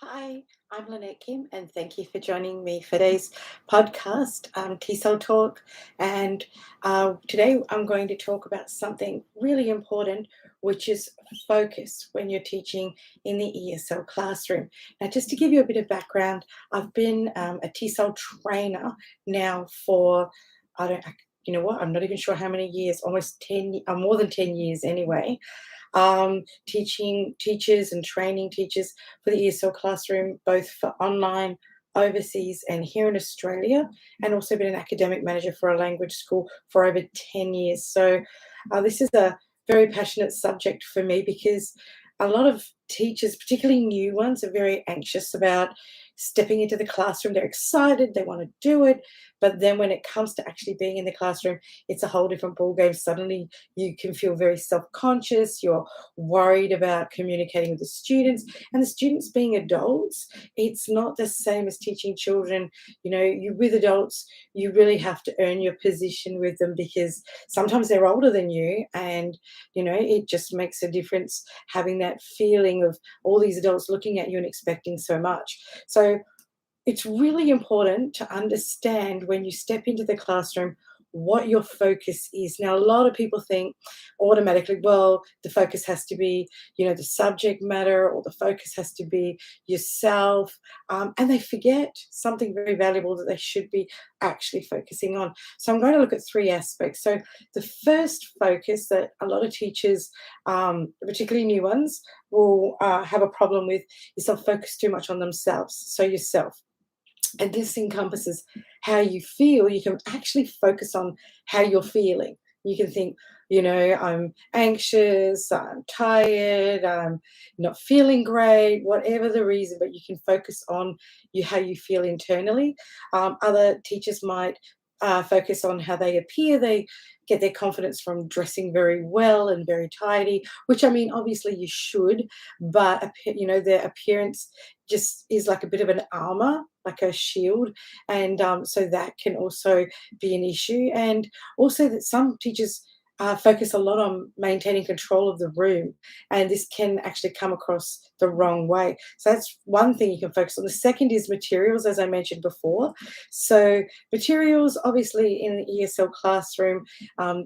Hi, I'm Lynette Kim, and thank you for joining me for today's podcast, TESOL Talk. And today I'm going to talk about something really important, which is focus when you're teaching in the ESL classroom. Now, just to give you a bit of background, I've been a TESOL trainer now for, I don't, you know what, I'm not even sure how many years, almost 10, more than 10 years anyway, teaching teachers and training teachers for the ESL classroom, both for online, overseas, and here in Australia, and also been an academic manager for a language school for over 10 years. So, this is a very passionate subject for me because a lot of teachers, particularly new ones, are very anxious about stepping into the classroom. They're excited, they want to do it, but then when it comes to actually being in the classroom, it's a whole different ballgame. Suddenly, you can feel very self-conscious. You're worried about communicating with the students, and the students being adults, it's not the same as teaching children. You know, you with adults, you really have to earn your position with them because sometimes they're older than you, and it just makes a difference having that feeling of all these adults looking at you and expecting so much. So it's really important to understand when you step into the classroom what your focus is. Now, a lot of people think automatically, well, the focus has to be, the subject matter, or the focus has to be yourself. And they forget something very valuable that they should be actually focusing on. So I'm going to look at three aspects. So the first focus that a lot of teachers, particularly new ones, will have a problem with is they'll focus too much on themselves. So yourself. And this encompasses how you feel. You can actually focus on how you're feeling. You can think, I'm anxious, I'm tired, I'm not feeling great, whatever the reason, but you can focus on how you feel internally. Other teachers might focus on how they appear. They get their confidence from dressing very well and very tidy, which, I mean, obviously you should, but their appearance just is like a bit of an armor, like a shield, and so that can also be an issue. And also that some teachers focus a lot on maintaining control of the room, and this can actually come across the wrong way. So that's one thing you can focus on. The second is materials, as I mentioned before. So materials, obviously, in the ESL classroom,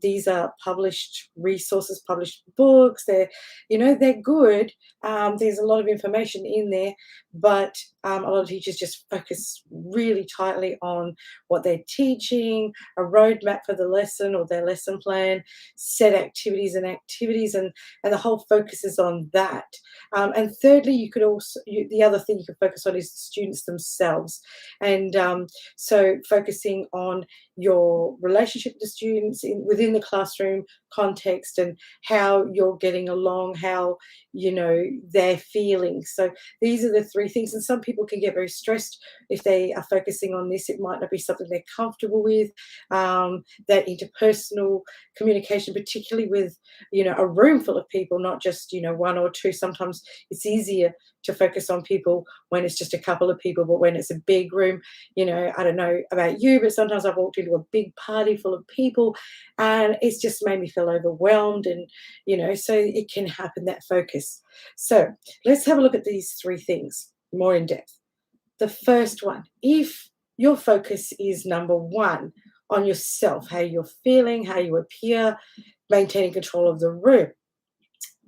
these are published resources, published books. They're good. There's a lot of information in there, but a lot of teachers just focus really tightly on what they're teaching, a roadmap for the lesson or their lesson plan, set activities, and the whole focus is on that. And thirdly, you could also, the other thing you could focus on is the students themselves. And so focusing on your relationship with the students within the classroom context, and how you're getting along, how they're feeling. So these are the three things. And some people can get very stressed if they are focusing on this. It might not be something they're comfortable with. That interpersonal communication, particularly with a room full of people, not just one or two. Sometimes it's easier to focus on people when it's just a couple of people, but when it's a big room, I don't know about you, but sometimes I've walked into a big party full of people and it's just made me feel overwhelmed, and so it can happen, that focus. So let's have a look at these three things more in depth. The first one, if your focus is number one on yourself, how you're feeling, how you appear, maintaining control of the room,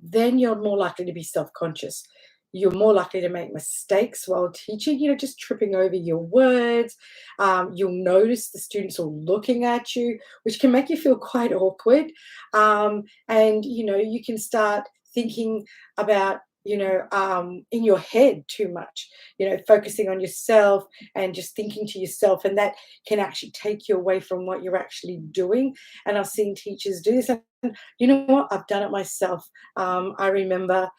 then you're more likely to be self-conscious. You're more likely to make mistakes while teaching, just tripping over your words. You'll notice the students all looking at you, which can make you feel quite awkward. And you can start thinking about, in your head too much, focusing on yourself and just thinking to yourself. And that can actually take you away from what you're actually doing. And I've seen teachers do this. And you know what? I've done it myself. I remember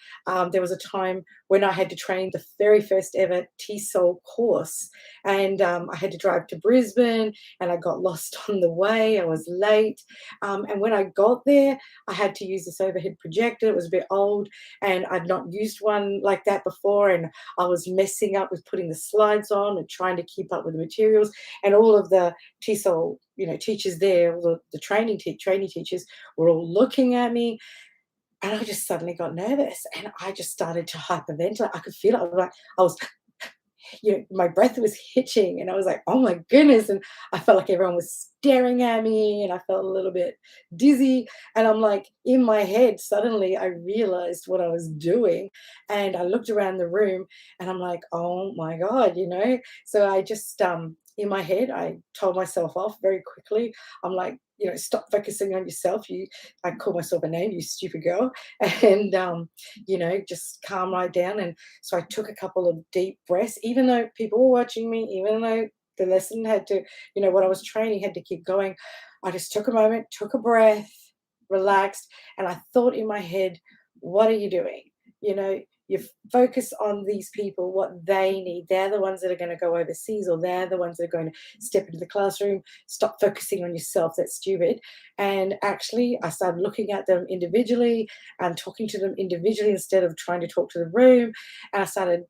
there was a time when I had to train the very first ever TESOL course, and I had to drive to Brisbane, and I got lost on the way. I was late, and when I got there, I had to use this overhead projector. It was a bit old, and I'd not used one like that before, and I was messing up with putting the slides on and trying to keep up with the materials, and all of the TESOL teachers there, all the training teachers were all looking at me. And I just suddenly got nervous and I just started to hyperventilate. I could feel it. I was my breath was hitching and I was like, oh my goodness. And I felt like everyone was staring at me and I felt a little bit dizzy. And I'm like, in my head, suddenly I realized what I was doing. And I looked around the room and I'm like, oh my God, So I just, in my head, I told myself off very quickly. I'm like, stop focusing on yourself. I call myself a name, you stupid girl. And, just calm right down. And so I took a couple of deep breaths, even though people were watching me, even though the lesson had to, what I was training had to keep going. I just took a moment, took a breath, relaxed, and I thought in my head, what are you doing? You know, you focus on these people, what they need. They're the ones that are going to go overseas, or they're the ones that are going to step into the classroom. Stop focusing on yourself. That's stupid. And actually, I started looking at them individually and talking to them individually instead of trying to talk to the room. And I started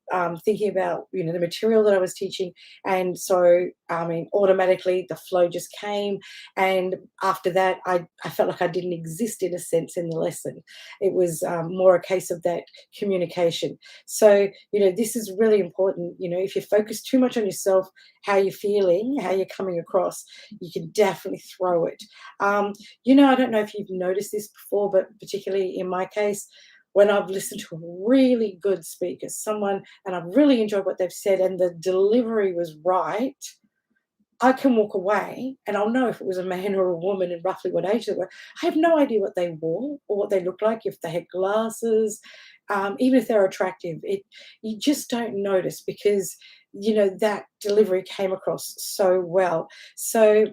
thinking about, the material that I was teaching. And so, automatically the flow just came. And after that, I felt like I didn't exist in a sense in the lesson. It was more a case of that communication. So, this is really important. If you focus too much on yourself, how you're feeling, how you're coming across, you can definitely throw it. I don't know if you've noticed this before, but particularly in my case, when I've listened to a really good speaker, someone, and I've really enjoyed what they've said, and the delivery was right, I can walk away and I'll know if it was a man or a woman and roughly what age they were. I have no idea what they wore or what they looked like, if they had glasses, even if they're attractive. You just don't notice because that delivery came across so well. So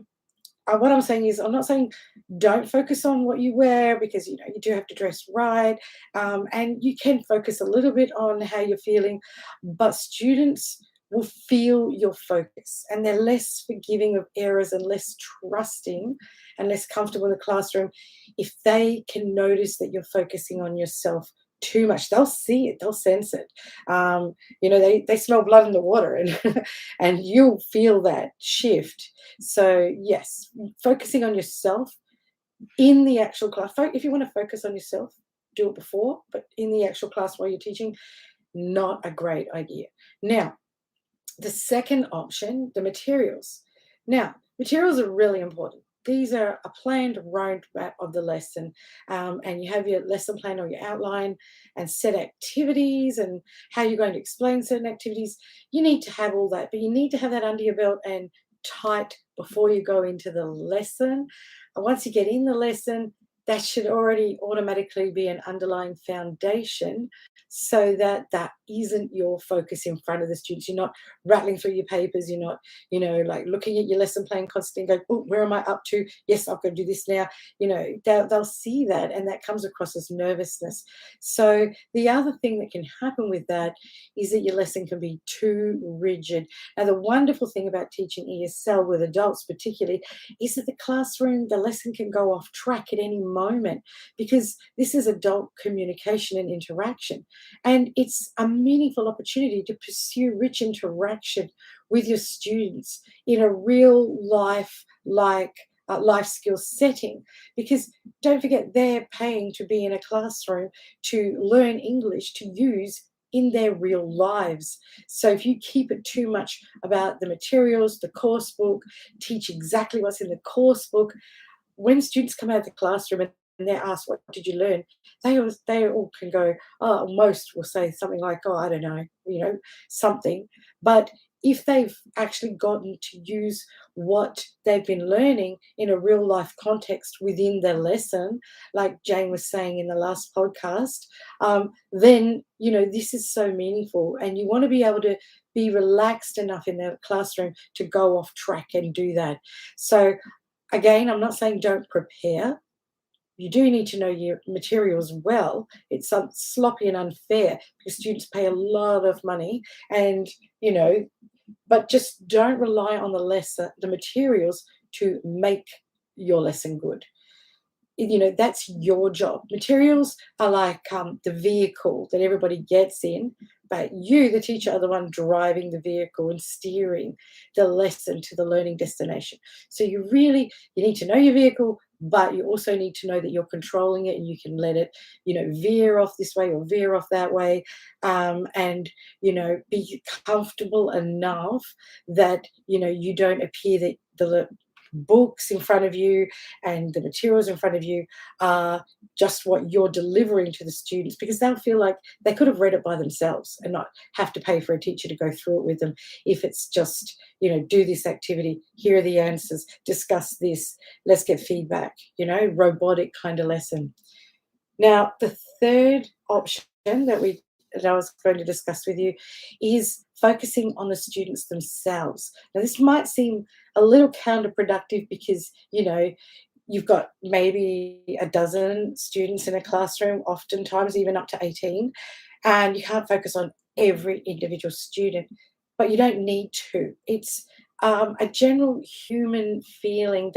what I'm saying is, I'm not saying don't focus on what you wear because you do have to dress right, and you can focus a little bit on how you're feeling, but students will feel your focus and they're less forgiving of errors and less trusting and less comfortable in the classroom if they can notice that you're focusing on yourself too much. They'll see it, they'll sense it. They smell blood in the water, and and you'll feel that shift. So yes, focusing on yourself in the actual class. If you want to focus on yourself, do it before, but in the actual class while you're teaching, not a great idea. Now, the second option, the materials. Now, materials are really important. These are a planned roadmap of the lesson, and you have your lesson plan or your outline and set activities and how you're going to explain certain activities. You need to have all that, but you need to have that under your belt and tight before you go into the lesson. And once you get in the lesson, that should already automatically be an underlying foundation so that that isn't your focus in front of the students. You're not rattling through your papers. You're not, like looking at your lesson plan constantly and going, oh, where am I up to? Yes, I've got to do this now. They'll see that and that comes across as nervousness. So the other thing that can happen with that is that your lesson can be too rigid. Now, the wonderful thing about teaching ESL with adults particularly is that the classroom, the lesson can go off track at any moment because this is adult communication and interaction. And it's a meaningful opportunity to pursue rich interaction with your students in a real life, life skills setting. Because don't forget, they're paying to be in a classroom to learn English to use in their real lives. So if you keep it too much about the materials, the course book, teach exactly what's in the course book, when students come out of the classroom and they're asked, what did you learn? They all can go, oh, most will say something like, oh, I don't know, something. But if they've actually gotten to use what they've been learning in a real life context within their lesson, like Jane was saying in the last podcast, then, this is so meaningful. And you want to be able to be relaxed enough in the classroom to go off track and do that. So again, I'm not saying don't prepare. You do need to know your materials well. It's sloppy and unfair because students pay a lot of money and, but just don't rely on the materials to make your lesson good. That's your job. Materials are like the vehicle that everybody gets in, but you, the teacher, are the one driving the vehicle and steering the lesson to the learning destination. So you need to know your vehicle, but you also need to know that you're controlling it and you can let it, veer off this way or veer off that way, and, be comfortable enough that, you don't appear that the books in front of you and the materials in front of you are just what you're delivering to the students, because they'll feel like they could have read it by themselves and not have to pay for a teacher to go through it with them. If it's just, do this activity, here are the answers, discuss this, let's get feedback, robotic kind of lesson. Now, the third option that I was going to discuss with you is focusing on the students themselves. Now, this might seem a little counterproductive because, you've got maybe a dozen students in a classroom, oftentimes even up to 18, and you can't focus on every individual student, but you don't need to. It's a general human feeling.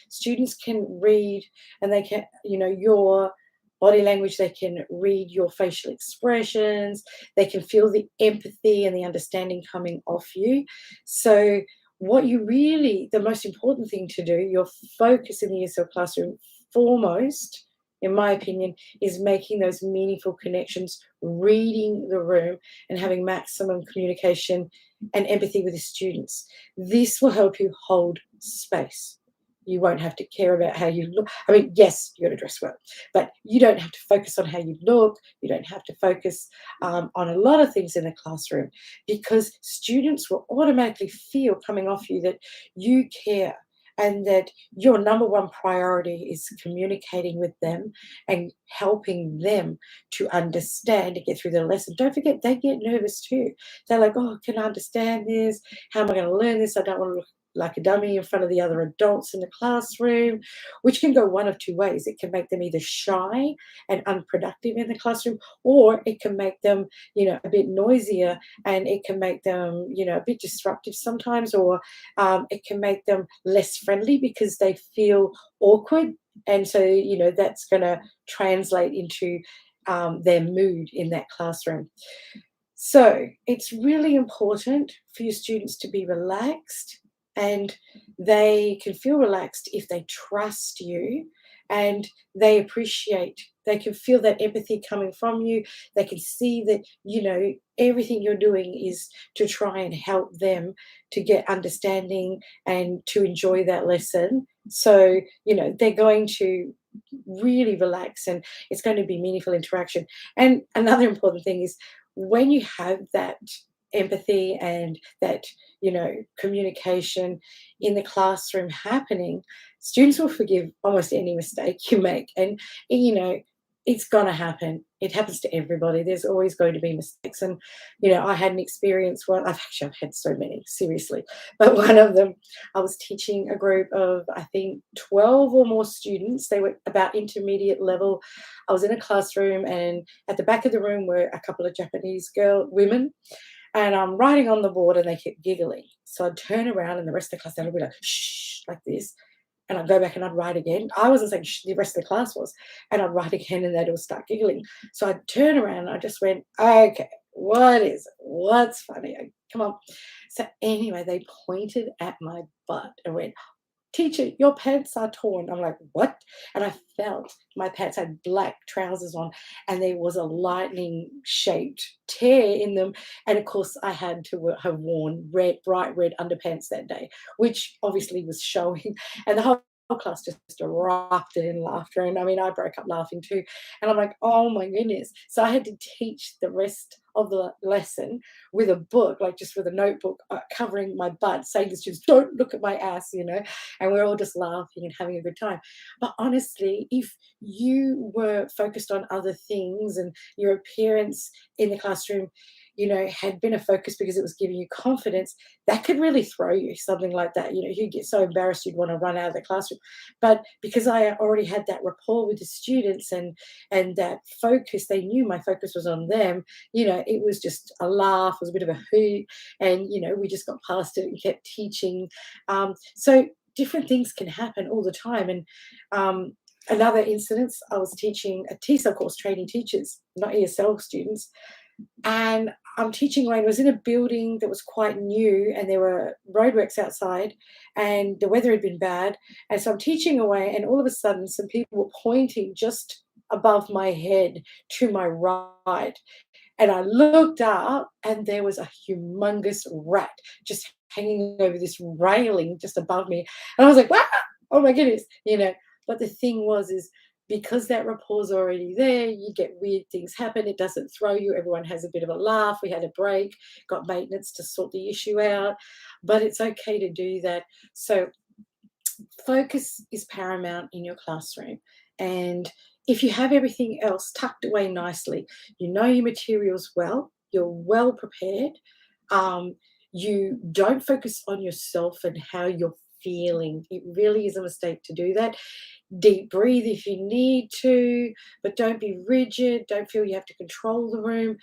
Students can read, and they can, your body language, they can read your facial expressions, they can feel the empathy and the understanding coming off you. So the most important thing to do, your focus in the ESL classroom foremost, in my opinion, is making those meaningful connections, reading the room, and having maximum communication and empathy with the students. This will help you hold space. You won't have to care about how you look. I mean, yes, you got to dress well, but you don't have to focus on how you look. You don't have to focus on a lot of things in the classroom, because students will automatically feel coming off you that you care and that your number one priority is communicating with them and helping them to understand and get through their lesson. Don't forget, they get nervous too. They're like, oh, can I understand this? How am I going to learn this? I don't want to look like a dummy in front of the other adults in the classroom, which can go one of two ways. It can make them either shy and unproductive in the classroom, or it can make them, a bit noisier, and it can make them, a bit disruptive sometimes, or it can make them less friendly because they feel awkward. And so, that's going to translate into their mood in that classroom. So it's really important for your students to be relaxed, and they can feel relaxed if they trust you and they can feel that empathy coming from you. They can see that, everything you're doing is to try and help them to get understanding and to enjoy that lesson. So, they're going to really relax, and it's going to be meaningful interaction. And another important thing is, when you have that empathy and that, communication in the classroom happening, students will forgive almost any mistake you make. And, it's going to happen. It happens to everybody. There's always going to be mistakes. And, I had an experience where I've had so many, seriously. But one of them, I was teaching a group of, I think, 12 or more students. They were about intermediate level. I was in a classroom, and at the back of the room were a couple of Japanese women, and I'm writing on the board, and they kept giggling. So I'd turn around, and the rest of the class, they'd be like, shh, like this. And I'd go back and I'd write again. I wasn't saying shh, the rest of the class was. And I'd write again, and they'd all start giggling. So I'd turn around, and I just went, okay, what is it? What's funny? Come on. So anyway, they pointed at my butt and went, teacher, your pants are torn. I'm like, what? And I felt my pants had black trousers on, and there was a lightning shaped tear in them. And of course, I had to have worn bright red underpants that day, which obviously was showing. And the whole class just erupted in laughter. And I mean, I broke up laughing too. And I'm like, oh my goodness. So I had to teach the rest of the lesson with a book, like just with a notebook covering my butt, saying to the students, don't look at my ass, and we're all just laughing and having a good time. But honestly, if you were focused on other things and your appearance in the classroom, had been a focus because it was giving you confidence, that could really throw you, something like that. You'd get so embarrassed you'd want to run out of the classroom. But because I already had that rapport with the students and that focus, they knew my focus was on them, it was just a laugh, it was a bit of a hoot, and, we just got past it and kept teaching. So different things can happen all the time. And another incident, I was teaching a TESOL course, training teachers, not ESL students, and I'm teaching away, and it was in a building that was quite new, and there were roadworks outside, and the weather had been bad. And so I'm teaching away, and all of a sudden, some people were pointing just above my head to my right. And I looked up, and there was a humongous rat just hanging over this railing just above me. And I was like, "Wow! Oh my goodness," you know. But the thing was, is because that rapport's already there, you get weird things happen. It doesn't throw you. Everyone has a bit of a laugh. We had a break, got maintenance to sort the issue out, but it's okay to do that. So focus is paramount in your classroom. And if you have everything else tucked away nicely, you know your materials well, you're well prepared, um, you don't focus on yourself and how you're feeling. It really is a mistake to do that. Deep breathe if you need to, but don't be rigid. Don't feel you have to control the room.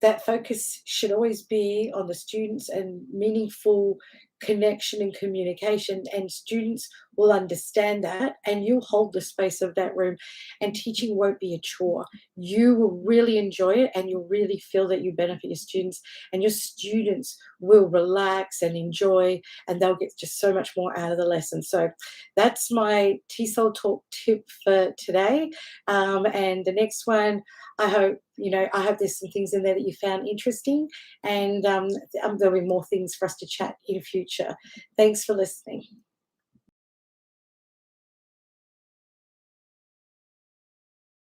That focus should always be on the students and meaningful connection and communication, and students will understand that, and you'll hold the space of that room, and teaching won't be a chore. You will really enjoy it, and you'll really feel that you benefit your students, and your students will relax and enjoy, and they'll get just so much more out of the lesson. So that's my TESOL talk tip for today. And the next one, I hope, I hope there's some things in there that you found interesting, and there'll be more things for us to chat in future. Thanks for listening.